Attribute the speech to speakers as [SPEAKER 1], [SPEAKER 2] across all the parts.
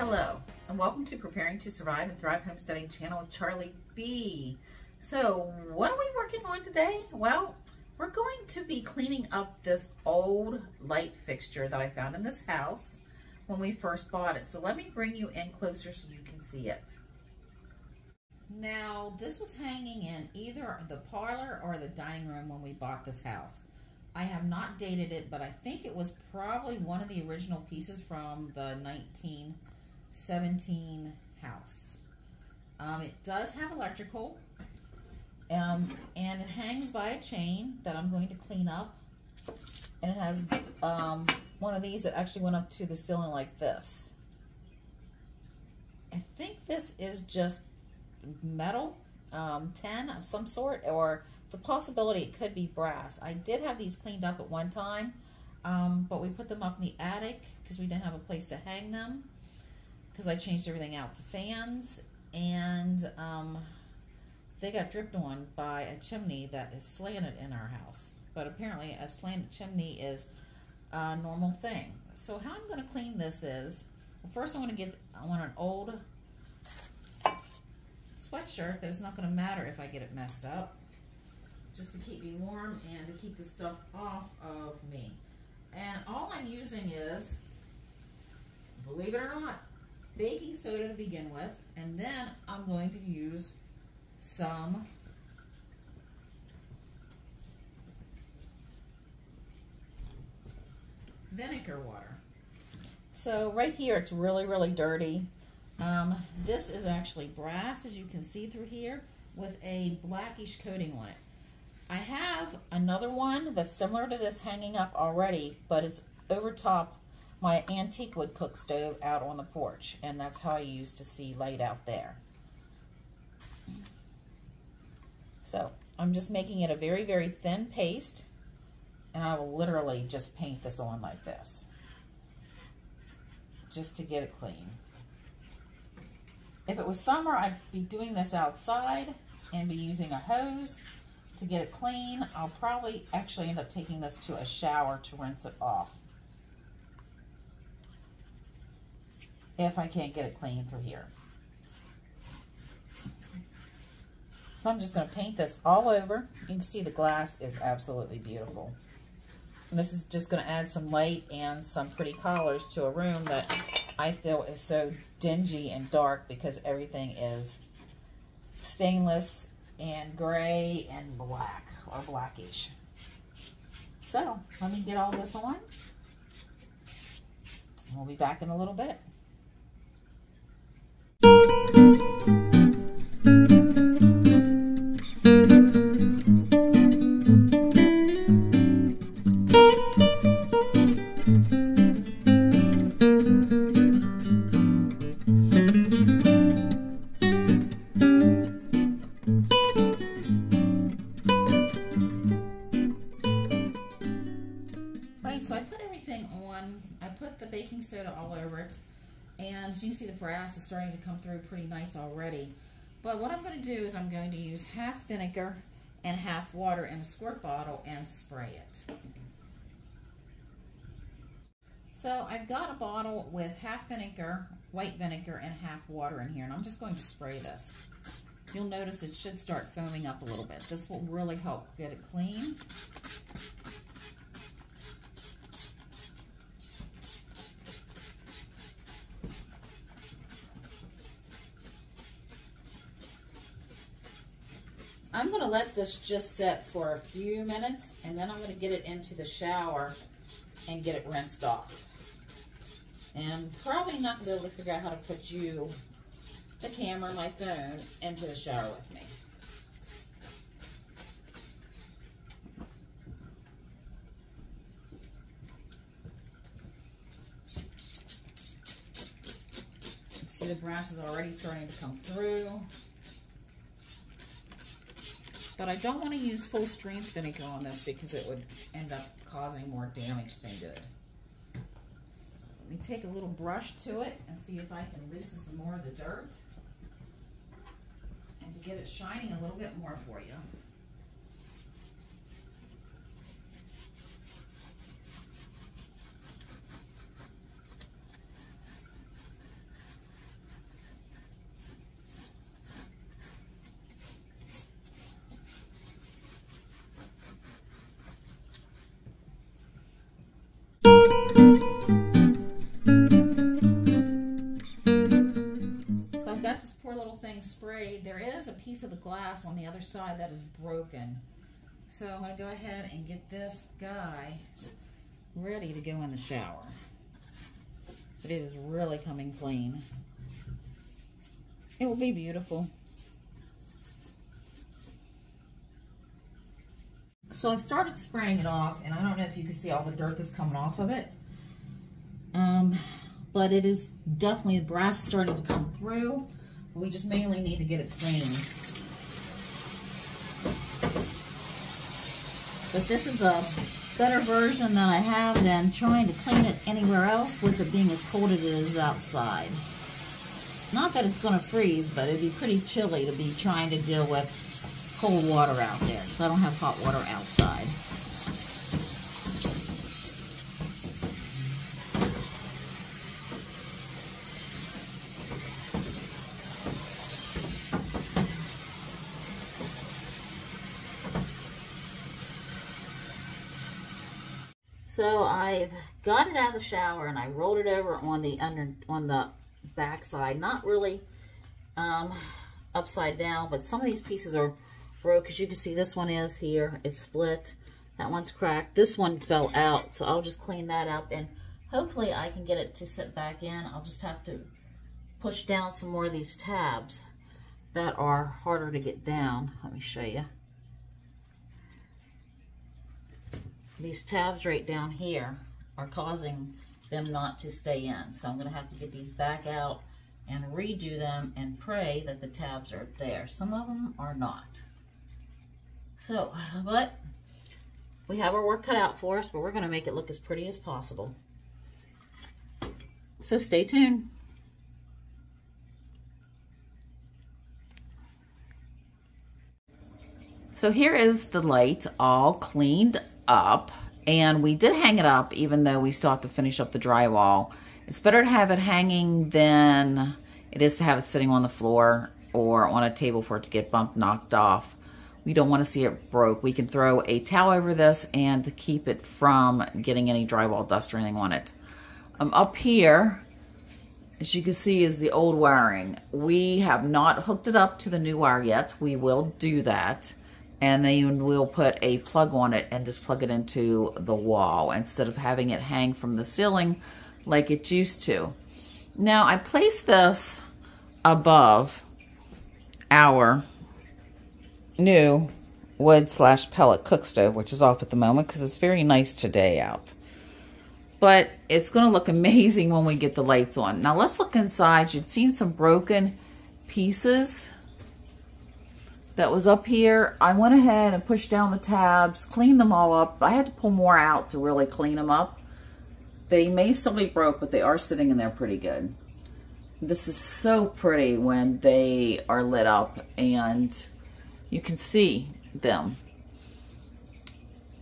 [SPEAKER 1] Hello, and welcome to Preparing to Survive and Thrive Homesteading channel with Charlie B. So, what are we working on today? Well, we're going to be cleaning up this old light fixture that I found in this house when we first bought it. So let me bring you in closer so you can see it. Now, this was hanging in either the parlor or the dining room when we bought this house. I have not dated it, but I think it was probably one of the original pieces from the 1917 house. It does have electrical, and it hangs by a chain that I'm going to clean up. And it has one of these that actually went up to the ceiling like this. I think this is just metal, tin of some sort, or it's a possibility it could be brass. I did have these cleaned up at one time, but we put them up in the attic because we didn't have a place to hang them because I changed everything out to fans, and they got dripped on by a chimney that is slanted in our house. But apparently a slanted chimney is a normal thing. So how I'm going to clean this is, well, first I want an old sweatshirt that is not going to matter if I get it messed up, just to keep me warm and to keep the stuff off of me. And all I'm using is, believe it or not, baking soda to begin with, and then I'm going to use some vinegar water. So right here it's really, really dirty. This is actually brass, as you can see through here, with a blackish coating on it. I have another one that's similar to this hanging up already, but it's over top my antique wood cook stove out on the porch, and that's how I used to see light out there. So I'm just making it a very, very thin paste, and I will literally just paint this on like this, just to get it clean. If it was summer, I'd be doing this outside and be using a hose to get it clean. I'll probably actually end up taking this to a shower to rinse it off, if I can't get it clean through here. So I'm just going to paint this all over. You can see the glass is absolutely beautiful. And this is just going to add some light and some pretty colors to a room that I feel is so dingy and dark because everything is stainless and gray and black, or blackish. So let me get all this on. We'll be back in a little bit. So I put everything on. I put the baking soda all over it, and as you can see, the brass is starting to come through pretty nice already. But what I'm going to do is I'm going to use half vinegar and half water in a squirt bottle and spray it. So I've got a bottle with half vinegar, white vinegar, and half water in here, and I'm just going to spray this. You'll notice it should start foaming up a little bit. This will really help get it clean. I'm going to let this just sit for a few minutes, and then I'm going to get it into the shower and get it rinsed off. And I'm probably not going to be able to figure out how to put the camera, my phone, into the shower with me. See, the brass is already starting to come through. But I don't want to use full strength vinegar on this because it would end up causing more damage than good. Let me take a little brush to it and see if I can loosen some more of the dirt and to get it shining a little bit more for you. piece of the glass on the other side that is broken. So I'm going to go ahead and get this guy ready to go in the shower. But it is really coming clean. It will be beautiful. So I've started spraying it off, and I don't know if you can see all the dirt that's coming off of it. But it is definitely, the brass is starting to come through. We just mainly need to get it clean. But this is a better version than I have than trying to clean it anywhere else with it being as cold as it is outside. Not that it's going to freeze, but it'd be pretty chilly to be trying to deal with cold water out there, because I don't have hot water outside. So I've got it out of the shower and I rolled it over on the back side. Not really upside down, but some of these pieces are broke. As you can see, this one is here. It's split. That one's cracked. This one fell out, so I'll just clean that up and hopefully I can get it to sit back in. I'll just have to push down some more of these tabs that are harder to get down. Let me show you. These tabs right down here are causing them not to stay in. So I'm going to have to get these back out and redo them and pray that the tabs are there. Some of them are not. So, but we have our work cut out for us, but we're going to make it look as pretty as possible. So stay tuned. So here is the light all cleaned up, and we did hang it up even though we still have to finish up the drywall. It's better to have it hanging than it is to have it sitting on the floor or on a table for it to get bumped, knocked off. We don't want to see it broke. We can throw a towel over this and to keep it from getting any drywall dust or anything on it. Up here, as you can see, is the old wiring. We have not hooked it up to the new wire yet. We will do that. And then we'll put a plug on it and just plug it into the wall instead of having it hang from the ceiling like it used to. Now I placed this above our new wood/pellet cook stove, which is off at the moment because it's very nice today out. But it's going to look amazing when we get the lights on. Now let's look inside. You'd seen some broken pieces that was up here. I went ahead and pushed down the tabs, cleaned them all up. I had to pull more out to really clean them up. They may still be broke, but they are sitting in there pretty good. This is so pretty when they are lit up and you can see them.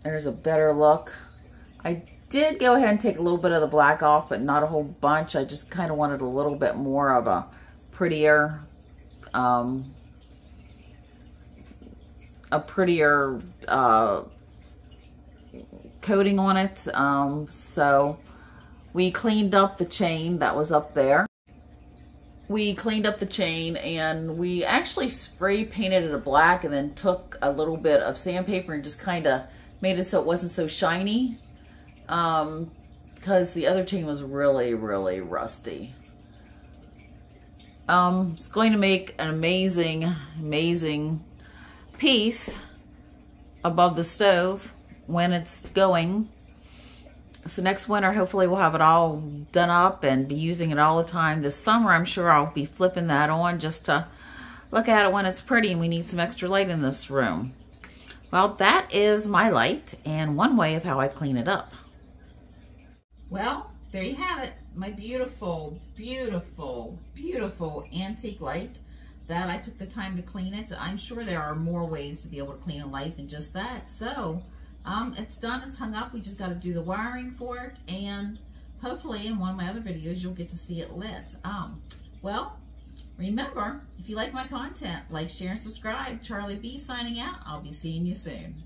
[SPEAKER 1] There's a better look. I did go ahead and take a little bit of the black off, but not a whole bunch. I just kind of wanted a little bit more of a prettier coating on it. So we cleaned up the chain that was up there. We cleaned up the chain and we actually spray painted it a black and then took a little bit of sandpaper and just kind of made it so it wasn't so shiny, because the other chain was really, really rusty. It's going to make an amazing, amazing piece above the stove when it's going. So next winter, hopefully we'll have it all done up and be using it all the time. This summer, I'm sure I'll be flipping that on just to look at it when it's pretty and we need some extra light in this room. Well, that is my light and one way of how I clean it up. Well, there you have it. My beautiful, beautiful, beautiful antique light that I took the time to clean it. I'm sure there are more ways to be able to clean a light than just that. So it's done, it's hung up. We just got to do the wiring for it, and hopefully in one of my other videos you'll get to see it lit. Well, remember, if you like my content, like, share, and subscribe. Charlie B signing out. I'll be seeing you soon.